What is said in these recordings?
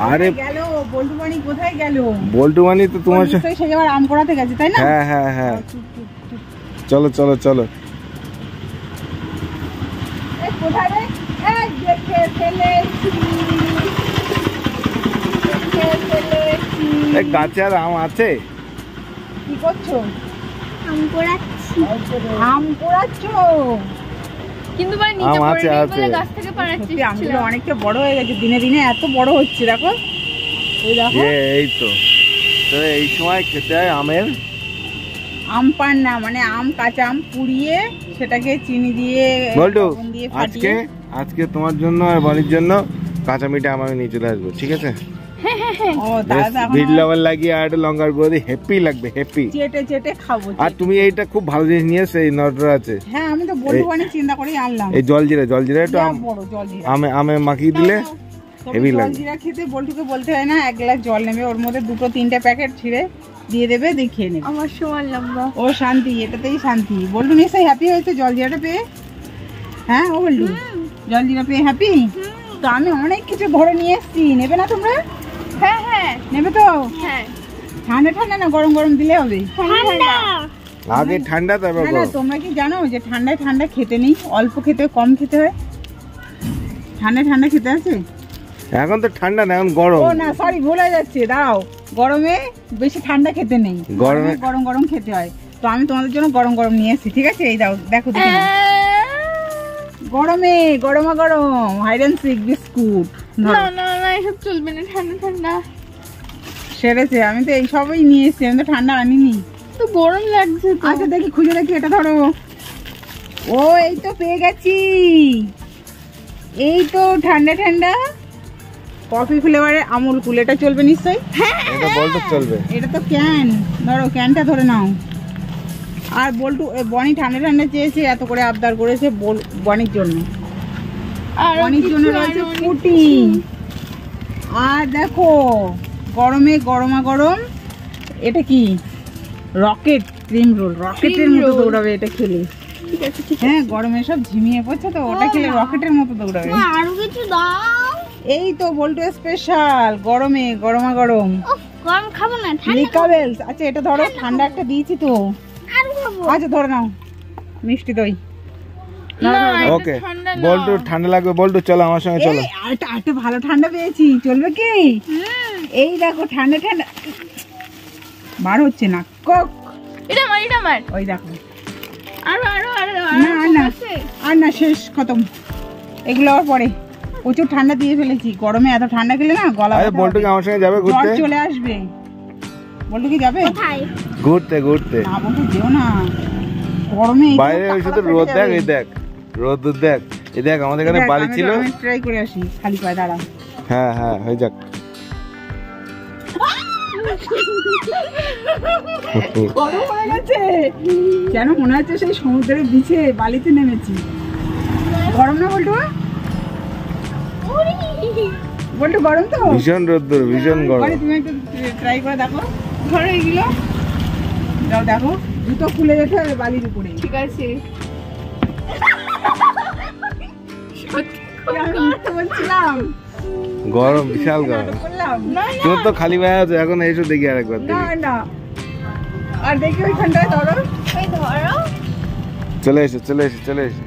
আরে গেল বল্টু বানি, কোথায় গেল? বল্টু বানি তো তোমার সাথে সে যাবার আম করাতে গেছে তাই না? হ্যাঁ হ্যাঁ হ্যাঁ, চলো চলো চলো। কোথায় রে? এই দেখে ফেলেছি, দেখে ফেলেছি। এই গাছে আর আম আছে? কি করছো? আম পোড়াচ্ছি। আম পোড়াচ্ছো? কিন্তু মানে নিচে পড়ে নেই বলে গাছ থেকে পাড়াচ্ছি। আমগুলো অনেকটা বড় হয়ে গেছে, দিনে দিনে এত বড় হচ্ছে দেখো। এই দেখো, এই তো এই সময় খেতে হয় আমের আম পান না, মানে আম কাঁচা আম পুড়িয়ে সেটাকে চিনি দিয়ে বল্টু দিয়ে আজকে আজকে তোমার জন্য আর বাড়ির জন্য কাঁচা মিঠা আম আমি নিয়ে চলে আসবো, ঠিক আছে? ও দাদা বিট লবণ লাগিয়ে আর লঙ্কার গুঁড়ো দিয়ে হেপি লাগবে, হেপি চেটে চেটে খাবো। আর তুমি এইটা খুব ভালো জিনিস নিয়ে এসছো, এই নটর আছে। হ্যাঁ আমি তো বলবো মানে চিন্তা করে আনলাম। এই জলজিরা একটু আমে মাখিয়ে দিলে হেভি লাগে। জলজিরা খেতে বল্টুকে বলতে হয় না, 1 গ্লাস জল নেবে, ওর মধ্যে 2-3টে প্যাকেট ছিঁড়ে দিয়ে দেবে, দিয়ে খেয়ে নেবে। আমার সময় লম্বা ও শান্তি, এটাতেই শান্তি। বল্টু নিশ্চয়ই হ্যাপি হয়েছে জলজিরাটা পেয়ে? হ্যাঁ ও বল্টু জলজিরা পেয়ে হ্যাপি? তো আমি অনেক কিছু ঘরে নিয়ে এসেছি, নেবে না তোমরা? হ্যাঁ হ্যাঁ নেবে তো? হ্যাঁ। ঠান্ডা ঠান্ডা না গরম গরম দিলে হবে? ঠান্ডা। আগে ঠান্ডা তারপর না তোমরা কি জানো যে ঠান্ডায় ঠান্ডা খেতে নেই, অল্প খেতে কম খেতে হয়। ঠান্ডা ঠান্ডা খেতে আছে? এখন তো ঠান্ডা না, এখন গরম। ও না সরি ভুল হয়ে যাচ্ছে, দাঁড়াও। গরমে বেশি ঠান্ডা খেতে নেই, গরমে গরম গরম খেতে হয়। তো আমি তোমাদের জন্য গরম গরম নিয়ে এসেছি, ঠিক আছে? এই দাও, দেখো দেখে নাও। গরমে গরমা গরম হাইড অ্যান্ড সিক বিস্কুট। না না না এসব চলবে না, ঠান্ডা ঠান্ডা সেরেছে। আমি তো এই সবই নিয়ে এসেছি, আমি তো ঠান্ডা আনিনি। তো গরম লাগছে তো। আচ্ছা দেখি খুঁজে দেখি, এটা ধরো। ও এই তো পেয়ে গেছি, এই তো ঠান্ডা ঠান্ডা কফি ফ্লেভারের আমুল কুল। এটা চলবে নিশ্চয়ই? এটা বল্টু চলবে। এটা তো ক্যান, ধরো ক্যানটা ধরে নাও। আর বল্টু বনি ঠান্ডা ঠান্ডা চেয়েছে, এত করে আবদার করেছে বনির জন্য। বনির জন্য রয়েছে ফুটি। আর দেখো গরমে গরমা গরম, এটা কি রকেট ক্রিম রোল, রকেটের মতো দৌড়াবে এটা খেলে। হ্যাঁ গরমে সব ঝিমিয়ে পড়ছে তো, ওটা খেলে রকেটের মতো দৌড়াবে। আরো কিছু দাও। এই তো বল্টু স্পেশাল গরমে গরমা গরম। গরম খাবো না, লিকাবেলস। আচ্ছা এটা ধরো, ঠান্ডা একটা দিয়েছি তো। আচ্ছা ধরে নাও, মিষ্টি দই। ওকে বল্টু ঠান্ডা লাগবে, বল্টু চলো আমার সঙ্গে চলো। একটা ভালো ঠান্ডা পেয়েছি, চলবে কি? এই দেখো ঠান্ডা ঠান্ডা বার হচ্ছে না, কক এটা মার ওই দেখো। আরো আরো আরো না না আর না, শেষ খতম। এগুলো আবার পরে, প্রচুর ঠান্ডা দিয়ে ফেলেছি। গরমে এত ঠান্ডা খেলে না গলা। আরে বল্টু কি আমার সঙ্গে যাবে ঘুরতে? জ্বর চলে আসবে। বল্টু কি যাবে ঘুরতে? ঘুরতে না বল্টু যেও না গরমে। বাইরে শুধু রোদ দেখ, এই দেখ রোদ দেখ, এই দেখ আমাদের এখানে বালি ছিল। আমি ট্রাই করে আসি খালি পায়ে, দাঁড়াও। হ্যাঁ হ্যাঁ হয়ে যাক। গরম হয়ে গেছে, যেন মনে হচ্ছে সেই সমুদ্রের বিচে বালিতে নেমেছি। গরম না বল্টু? বল্টু গরম তো? ভীষণ রোদ্দুর, ভীষণ গরম। তুমি একটু ট্রাই করে দেখো, ধরো এগুলো দাও, দেখো জুতো খুলে যেতে হবে বালির উপরে। ঠিক আছে বলছিলাম গরম, বিশাল গরম। তোর তো খালি পায়ে আছে, এখন এসো দেখি আরেকবার। না না আর দেখি ওইখানটায় ধরো, ওই ধরো। চলে এসো চলে এসো চলে এসো।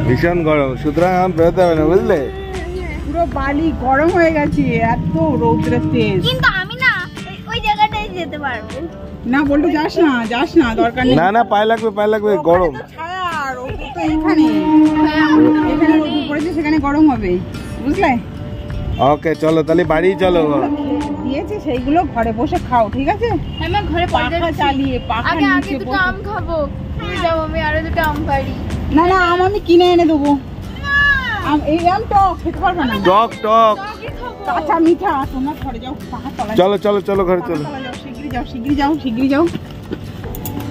ভীষণ গরম, সুতরাং আমার বেরোতে হবে না, বুঝলে? পুরো বালি গরম হয়ে গেছে, এত রৌদ্রের তেজ। কিন্তু আমি না ওই জায়গাটায় যেতে পারবো না বল্টু যাস না, দরকার নেই। না না পায়ে লাগবে, গরম। ছায়া রোদ তো এখানে রোদ পড়েছে, সেখানে গরম হবে, বুঝলে? ওকে চলো তাহলে বাড়ি চলো। দিয়েছে সেইগুলো ঘরে বসে খাও, ঠিক আছে? আমি ঘরে পাখা চালিয়ে, পাখা নিচে দুটো আম খাবো। তুমি যাও, আমি আরো দুটো আম পারি। না না আম আমি কিনে এনে দেবো। এই আম টক খেতে পারবে না, টক কাঁচা মিঠা। তোমরা ঘরে যাও, পাখা তলায় চলো চলো চলো ঘরে চলো।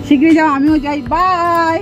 শিগগিরি যাও, আমিও যাই, বাই।